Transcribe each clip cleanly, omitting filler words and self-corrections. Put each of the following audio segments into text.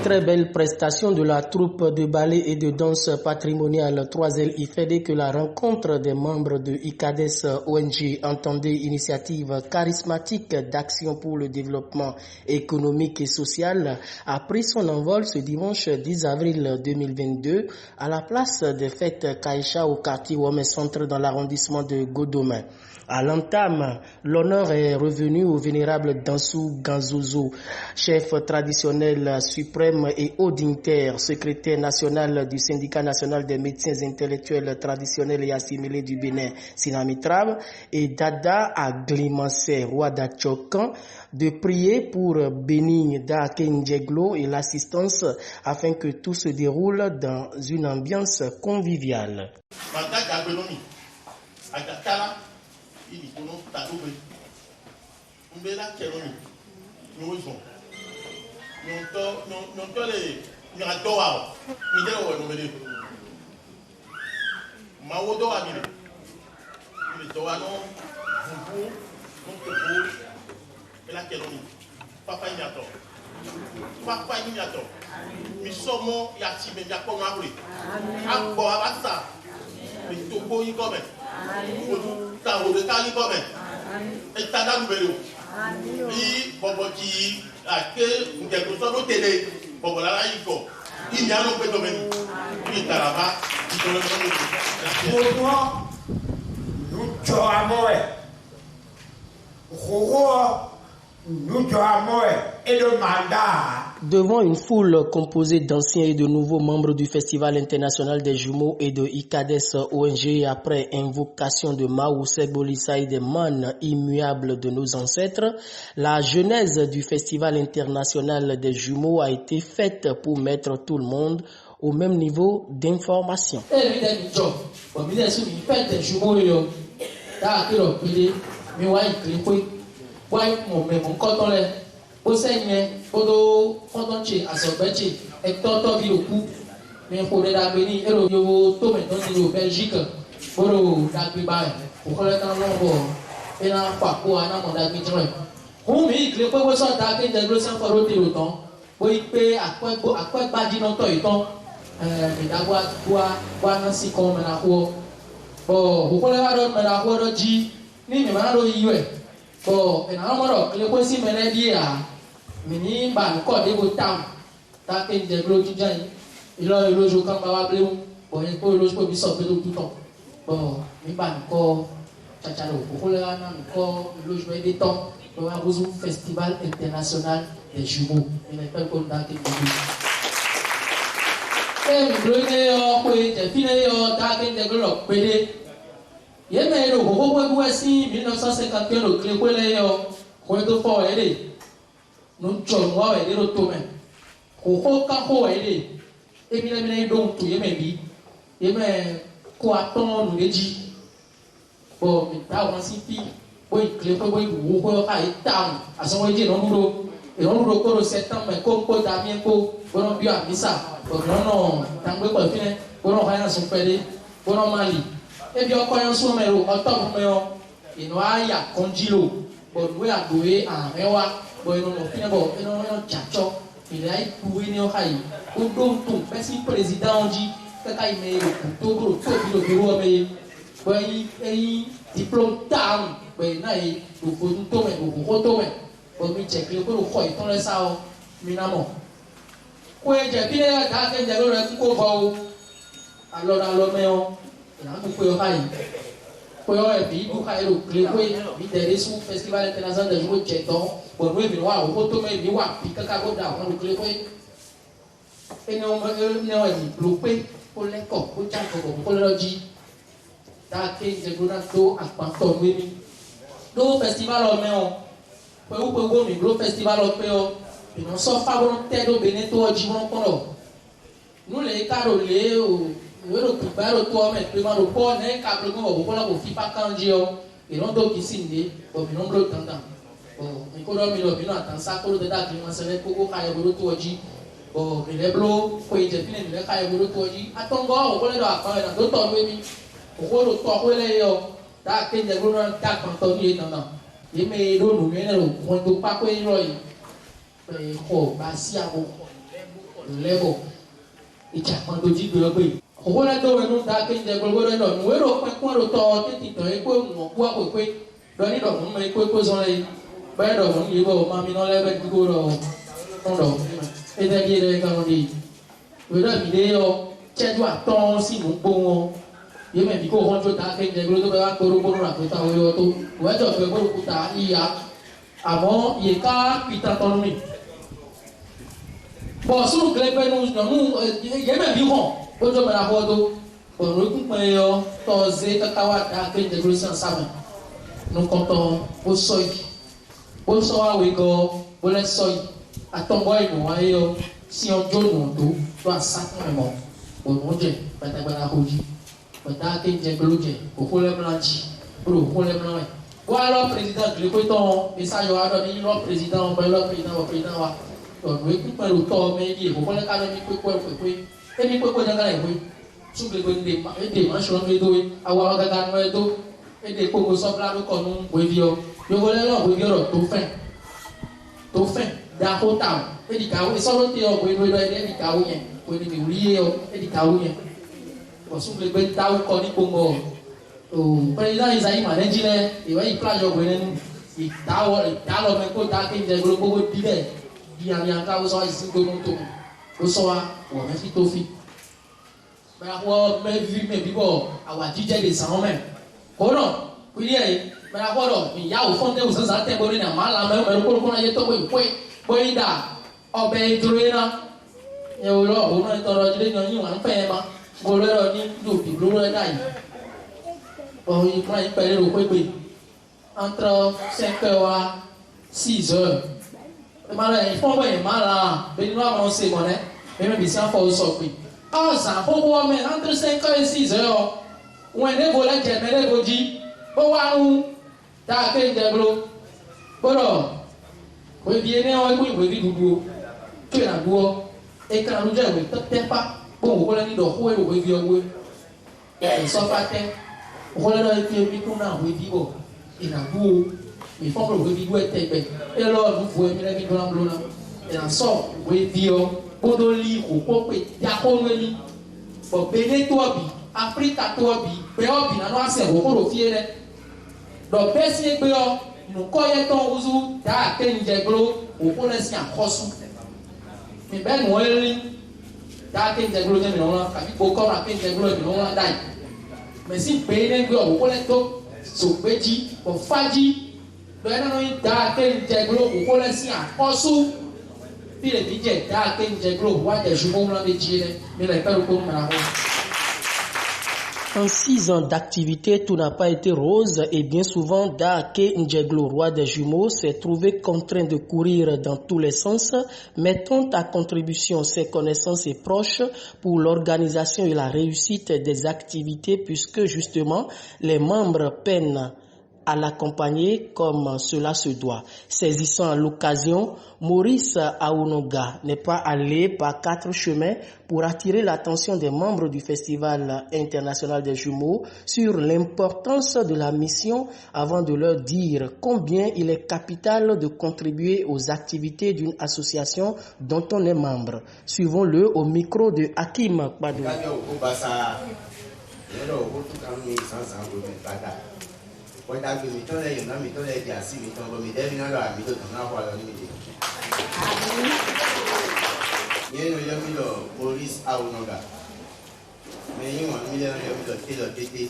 très belle prestation de la troupe de ballet et de danse patrimoniale 3L IFED que la rencontre des membres de ICADES ONG entendait initiative charismatique d'action pour le développement économique et social a pris son envol ce dimanche 10 avril 2022 à la place des fêtes Kaïcha au quartier Wome Centre dans l'arrondissement de Godomé. À l'entame, l'honneur est revenu au vénérable Dansou Ganzouzou, chef traditionnel suprême et haut dignitaire, secrétaire national du syndicat national des médecins intellectuels traditionnels et assimilés du Bénin, Sinamitrab, et Dada Aglimansé, roi d'Atchokan, de prier pour bénir Dakenjeglo et l'assistance afin que tout se déroule dans une ambiance conviviale. Il kono takobe mbela keloni nyozo nyonto le nyato wa midelo wa nomede mawodo wa bile ile to wa no bubu no bela keloni papa nyato misomo ya tibe ya ko ngabule agbo abasa mi to ko yi gome Amen. Devant une foule composée d'anciens et de nouveaux membres du Festival international des jumeaux et de ICADES ONG après invocation de Maou Segbolissa et des man immuables de nos ancêtres, la genèse du Festival international des jumeaux a été faite pour mettre tout le monde au même niveau d'information. Oseigne odo fondonche asobeche etoto bi oku mi ko de dagbeni ero yo to me don ni Belgique boro dagbe ba o ko le tan lo bo ina pa ko ana mo dagbe jore hu mi kle po so dagbe de gro san foro ti o ton bo ipe akwe baji no to iton mi dagwa wa na si ko me na ho bo o ko le wa do me na ho do ji ni mi ma do yiwe bo ina mo do kle po si me na dia mini ban ko de go tam ta ke de gro ti jan ilo jo kan ba wa ble bo yen ko ilo ko bi so pe do tout temps bon mi ban ko chachalo ko le na ko ilo jo de temps bo wa bozu festival international des jumeaux il est pas comme dans que mi gro ne yo ko je fine yo ta ke de gro pe de ye me ro ko bu si 1951 o kle ko le yo ko to fo ele non chon wa we ro to men ko ka ko ele e bi na do to ye me bi ye me ko aton nu leji bo mi ta wa si fi bo ikle ko bo iwu ko ka itam aso we je no ro ko ro septembre ko da mi ko no bi amisa bo no tangbe ko fine bo no ha na so pele bo no mali e bi o ko yan so me ro o to me o ino aya konjilo bo we adoe a mewa bueno no fina bo no chacho il a éprouvé ne okai o don to pesi président dit que kai me to bro to bi lo bureau me boy diplôme tam boy na e do ko to me ko to me bo mi check le ko ko iton le sa o mi na mo ko e je bi le da ke je lo re ko bo alo me o na mo ko yo kai ko yo e bi du kai lo kle ko bi de su festival international de jumeaux cheton bon we bi wa o to me bi wa pi ka go da on kle ko e no ni bloqué ko le ko cha ko le ji da ke je go na do apanto we mi do festival o me o pe go mi do festival o pe o e no so fa volonté do Benin to ji won ko no nu le ka ro le o we ro ku ba ro to me pe ma ro ko ne ka blo go ko la ko fi pa kan ji o e no do ki sinde o mi no blo tantan mi ko do mi lo bi no atan sa ko de da ki ma se le ko ka ye bro to ji o mi le blo ko je fine mi le ka ye bro to ji atongo o ko le do apa na do to we mi o ko lo to ko le yo da ke je bro na ta kan to ni na ye me do nu me na ro ko to pa ko ro yi ko ba si abo level ìjà kan tó jí gbé ọgbẹ́ òwò lẹ́tọ̀ wẹ̀ ló dá kéńjẹ gbogbo rẹ̀ lọ nùwé ló pẹ́ kún ẹ̀rọ tọ́ tètè tọ́ ẹ pé wọ́n kú àpò pé lọ́ní dọ̀kún mọ́ ẹ pé kó sọ́n ẹ bẹ́ẹ̀ dọ̀kún yìí bọ̀ máa mi náà lẹ́bẹ̀ dúró lọ fún lọ ẹ tẹ́ kí ẹ lẹ́yìn kan lọ́dẹ ìwé mi lé yọ tsẹ́jú àtọ́ sí mú gbó wọn yé mẹ́bí kó wọ́n tó dá kéńjẹ gbogbo tó bẹ́ wá kóró gbóró rà pé táwọn yọ tó ìwẹ́jọ́ fẹ́ gbóró kúta ìyá àmọ́ yè ká pìtà tọ́nu mi bọ̀ sùn kẹlẹ́gbẹ́ nù yé mẹ́bí hàn ó jọ bẹ̀rẹ̀ àbọ̀dọ̀ ọ̀rọ̀ ikú pẹ̀ yọ tọ́sẹ̀ kakawa dá kéńjẹ gbogbo sàn sábà nukɔtɔ wosɔyi wosɔ awoe gɔ wole sɔyi atɔgbɔ inu ayɔ si ɔdzo nudo do asakun ɛmɔ onu dze gbadagbada kodzi gbada kéńdze gbolo dze òkú lɛ mla dzi kúrò òkú lɛ mla wɛ wọ́n alɔ président glikotɔ bisayɔ alɔ ni lɔ président wɔ lɔ président wa ɔnu eku pɛlu tɔ mɛ yi òkú lɛ kalɛ mi kpekpe kpekpe emi kpekpe dza kalɛ koe sugbegbe ede ma sɔ nu edo awo gaga nu edo ede kpokpo sɔbla do kɔnu wevio yovo lɛ lɔ wevio lɔ to fɛn dako ta o edikawo esɔlɔ te yɔ wedo yɛ edikawo yɛ wɛni mi wuli yɛ yɔ edikawo yɛ ɔsugbegbe tawo kɔ ni kpɔmɔ o président isayi ma n'edzi lɛ ewɛ yi kla yɔ wɛnɛ nu idalɔ mɛ kó da kéńdze gbolo gbogbo di lɛ diamiaka wosɔ esi gbolo to wosɔ wa wɔ mɛ fi to fi mɛ akɔ mɛ vi mɛ bi bɔ awadidze de san mɛ kódà kúrì ẹ̀ mẹ́ta gbọ́dọ̀ ìyáwó fọ́ńtẹ́ òsánṣá tẹ̀ bọ́dọ̀ ní àmọ́ àlàmọ́ ẹ̀rọ kórókóró ayé tó wẹ̀ pé bóyá dà ọbẹ̀ ìdúró yẹn náà ẹ̀ wò lọ òun náà tọrọ ìdílé yan yín wà ń fẹ́ ẹ̀ ma mo lọ́rọ̀ ní lòdì lóró ẹ̀ dà yìí ọ̀hún ìkúrà yín pẹ̀lú èrò pépè entre 5 heures à 6 heures ẹ̀ máa lọ ẹ̀yìn fọ́nbọ̀ yẹn máa la bẹ́ẹ̀ ni wọ́n á mọ̀ ṣe mọ̀ náà bẹ́ẹ̀ mi bí sáfọ̀ sọ pé ọ̀sán fọ́nbọ̀ mẹ́ entre 5 heures et 6 heures wọn ne bo la jẹmẹ ne bo dzi bo wa ŋu ta kéńdze gblo kpɔdɔ wòbie ne wɔn ekpe wòbi dudu tó yina duɔ ekele ŋu dze wò tete pa kpɔ wò kɔlɛ ni dɔ wò wò wòbi ɔwò sɔfa tɛ wò kɔlɛ dɔ efi ebi tó na wòbi bɔ yina duwo mi fɔm lɛ wòbi du ɛtɛ gbɛ elɔ nufu emi lɛ mi do na blo na yina sɔ wòbi yɔ kpɔdɔ li wò kpɔ kpe yakɔ ŋeli bɔn bene tó ɔbi Afrika tó ɔbi bɛ ɔbi nanɔ asɛ wò kó do fie dɛ dɔ bɛ si gbé yɔ nukɔ yɛ tɔn wusu daa kéńdze gblo wò kó lɛ si akɔsu mi bɛ nù ɛli daa kéńdze gblo nyɛ mi nɔ la kabi kpó kɔ na kéńdze gblo mi nɔ la da yi mɛ si gbé ne gbé yɔ wò kó lɛ tó so gbé dzi bɔ fa dzi dɔ yɛ nanɔ yi daa kéńdze gblo wò kó lɛ si akɔsu fi le mi dze daa kéńdze gblo wa dze su mo ŋlɔ mi dzi dɛ mi le pɛlu kó mɛ na ko. En 6 ans d'activité, tout n'a pas été rose et bien souvent, Daake Ndjeglo, roi des jumeaux, s'est trouvé contraint de courir dans tous les sens, mettant à contribution ses connaissances et proches pour l'organisation et la réussite des activités puisque justement, les membres peinent à l'accompagner comme cela se doit. Saisissant l'occasion, Maurice Aounoga n'est pas allé par 4 chemins pour attirer l'attention des membres du Festival international des jumeaux sur l'importance de la mission avant de leur dire combien il est capital de contribuer aux activités d'une association dont on est membre. Suivons-le au micro de Hakim Badou. Wọ́n dàgbé mi tọ́lẹ̀ yìí náà mi tọ́lẹ̀ di àsì mi tán lómi dẹ́bi náà lọ àmì tó tàn náà wà lọ níbi dé. Yẹ́n ló yẹ́mi lọ Maurice Aounoga. Mẹ́yìn wọn mi lẹ́nu yẹ́mi lọ Taylor Tete.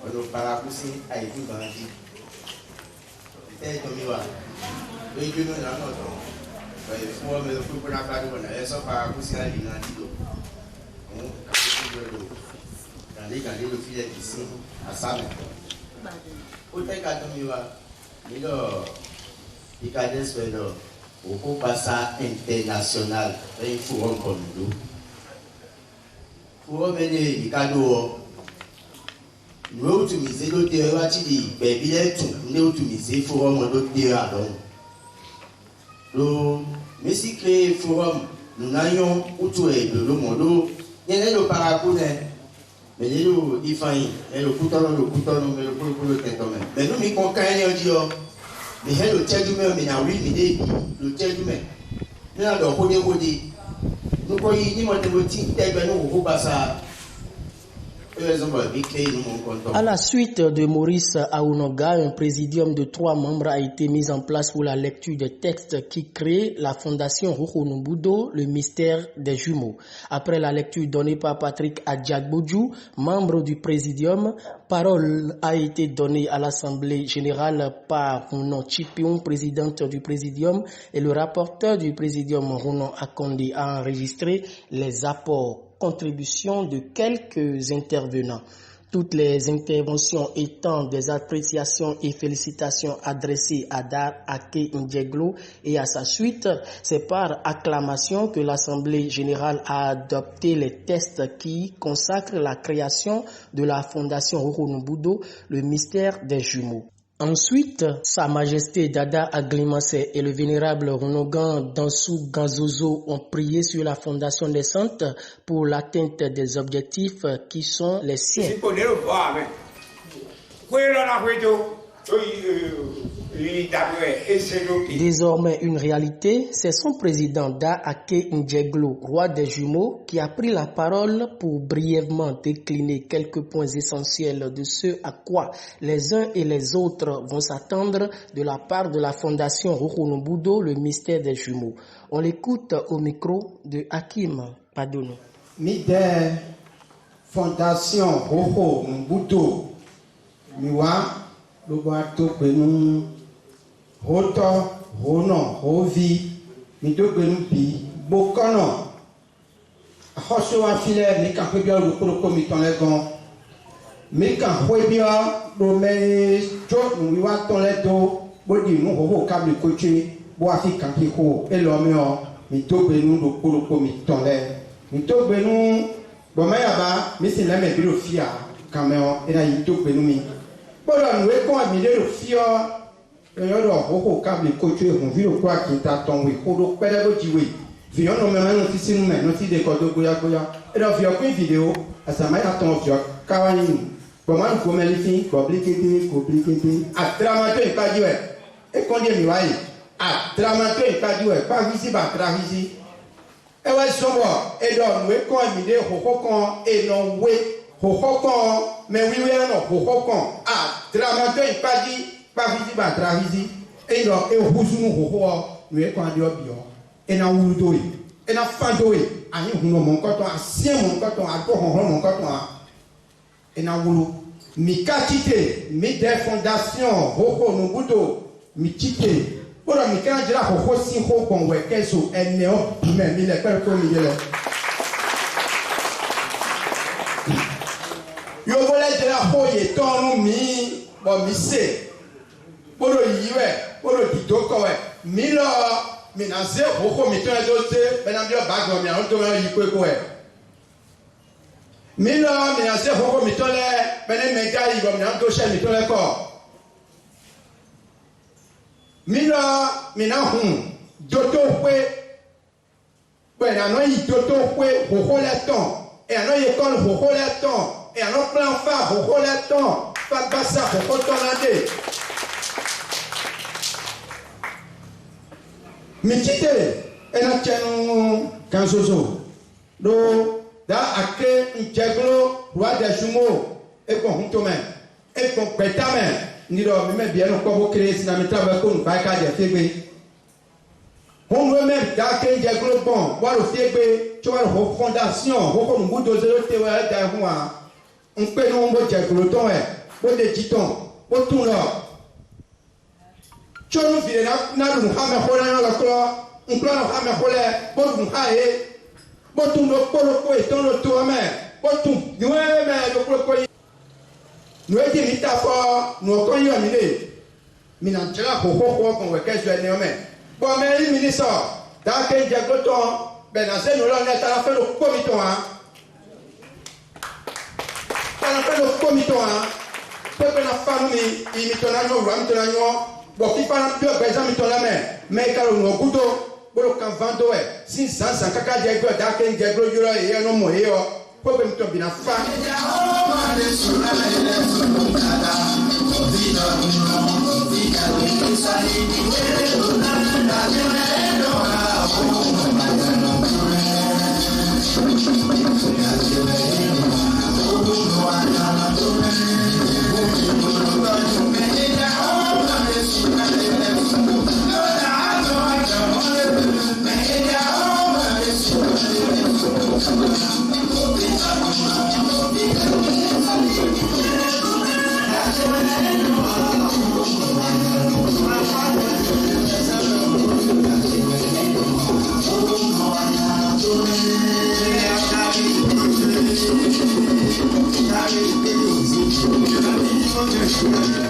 Ọ̀dọ̀ parakusi àyèjú bàndí. Tẹ́ ìtọ́ mi wà. Lóyún jóná náà náà tán. Bẹ̀rẹ̀ fún ọmọ ẹ̀rọ fún kúrò káàdì wọn náà ẹ̀ sọ parakusi àyè náà dìdò. Òun kàkókò gbọdọ̀ gàdé ló fi lẹ̀ kì sí àsámẹ̀. Ó tẹ́ ká tó mi wá nílò ìkàdé sọ̀rọ̀ òkú pàṣà international lẹ́yìn fún wọn kọ̀ nìlú. Fún wọn mẹ́lẹ̀ ìkàdó wọ ìwé òtùmíṣe ló dé ẹ wá tí di ìgbẹ̀bí lẹ́tùn ní òtùmíṣe fún wọn ló dé àlọ́hùn. Ló mẹ́sì créé fún wọn nùnáyọ̀ òtù ẹ̀ lòlómọ̀ ló yẹn lẹ́nu paraku náà. Mais il faut mais le couteau, mais le couteau, mais nous, nous conquérons Dieu. Mais le tien du même, mais oui, mais le tien du même. Nous avons le nous voyons ni mon dévotif tel que nous vous passons. À la suite de Maurice Aounoga, un présidium de 3 membres a été mis en place pour la lecture des textes qui créent la fondation Rohonumbudo, le mystère des jumeaux. Après la lecture donnée par Patrick Adjagbodjou, membre du présidium, parole a été donnée à l'Assemblée générale par Rounon Chipion, présidente du présidium, et le rapporteur du présidium Rounon Akondi a enregistré les apports contribution de quelques intervenants. Toutes les interventions étant des appréciations et félicitations adressées à Dar Ake Ndjeglo et à sa suite, c'est par acclamation que l'Assemblée générale a adopté les textes qui consacrent la création de la Fondation Rohonumbudo, le mystère des jumeaux. Ensuite, Sa Majesté Dada Aglimase et le vénérable Runogan Dansou Ganzozo ont prié sur la fondation des saintes pour l'atteinte des objectifs qui sont les siens. Désormais une réalité, c'est son président Da Ake Ndjeglo, roi des jumeaux, qui a pris la parole pour brièvement décliner quelques points essentiels de ce à quoi les uns et les autres vont s'attendre de la part de la fondation Rohonumbudo, le mystère des jumeaux. On l'écoute au micro de Hakim Padono. Mide fondation Rohonumbudo, miwa lobato penu roto rono rovi mido penu pi bokono hoso afile mi kan pe bia lo ko mi ton le gon mi kan ho bia lo me jo mi wa ton le do bo di nu ho kable ko chi bo afi kan ki ko e lo mi o mi do penu lo ko mi ton le mi to penu bo me aba mi sin le me bi lo fia kan me o e na yi to penu mi. Voilà, nous avons mis le fier, nous avons câble coaché, on vit le quoi qui est à ton oui, on peut le dire oui. Viens nous mettre nos fils nous mettre nos fils de code goya goya. Et là viens une vidéo, à sa mère attend viens, kawani. Comment nous comment les filles, compliqué, à dramatique pas dire. Et qu'on dit miwai, à dramatique pas dire, pas ici, pas ici. Et ouais sombre, et donc nous avons mis le hokokon et non oui. Hokokon, mais oui, non, hokokon. Ah, dramatique, pas dit, pas visite, pas travisi. Et donc, et au bout de nous, nous est quand on dit, et na oudoui, et na fandoui, à nous, mon coton, à sien mon coton, à toi, mon coton, et na oulou. Mi katite, mi des fondations, Rohonumbudo, mi tite. Voilà, mi quand je la hoko si hokon, ouais, qu'elle soit, elle n'est pas, mais il est pas comme il est. Yo voulais dire la foye ton mi bon mi se polo yiwe polo didoko we mi lo mi na ze hoko mi to edote be na bio bago mi an to me yi kweko we mi lo mi na ze hoko mi to le be ne mega yi go mi an to she mi to le ko mi lo mi na hun doto pe na no yi doto pe hoko le ton e ano ye kon hoko le ton. Et alors plein phare, au relatant, pas de bassa, au retourner. Mais quittez, et là tiens, Kanzozo, do, da ake, Ndjeglo, roi des jumeaux, et qu'on huntome, et qu'on pétame, ni do, mais bien encore vous créez, si n'a mis travail pour nous, baka de fébé. On veut même da ake, Ndjeglo, bon, voir le fébé, tu vois, la fondation, on vous dose le théorie d'un on peut nous dire que le temps est, on est dit on tourne là. Tu nous fais là, nous avons un la cloie, on prend un hammer, bon, nous avons tourne le polo et ton le tour, mais, bon, nous avons le polo. Nous avons dit, nous avons connu un millier. Mais nous avons qu'on va qu'est-ce que nous avons. Bon, mais les ministres, dans quel diable temps, ben, dans ce nous l'on est à la fin du comité. On appelle le comité, peuple n'a pas mis, il met ton agneau, il met ton agneau, bon, qui parle un peu, par exemple, il met ton main, mais quand on a un couteau, bon, quand vendre, si ça, ça, caca, diaglo, d'aken, diaglo, yola, et un homme, et peuple me tombe bien, femme. Thank you.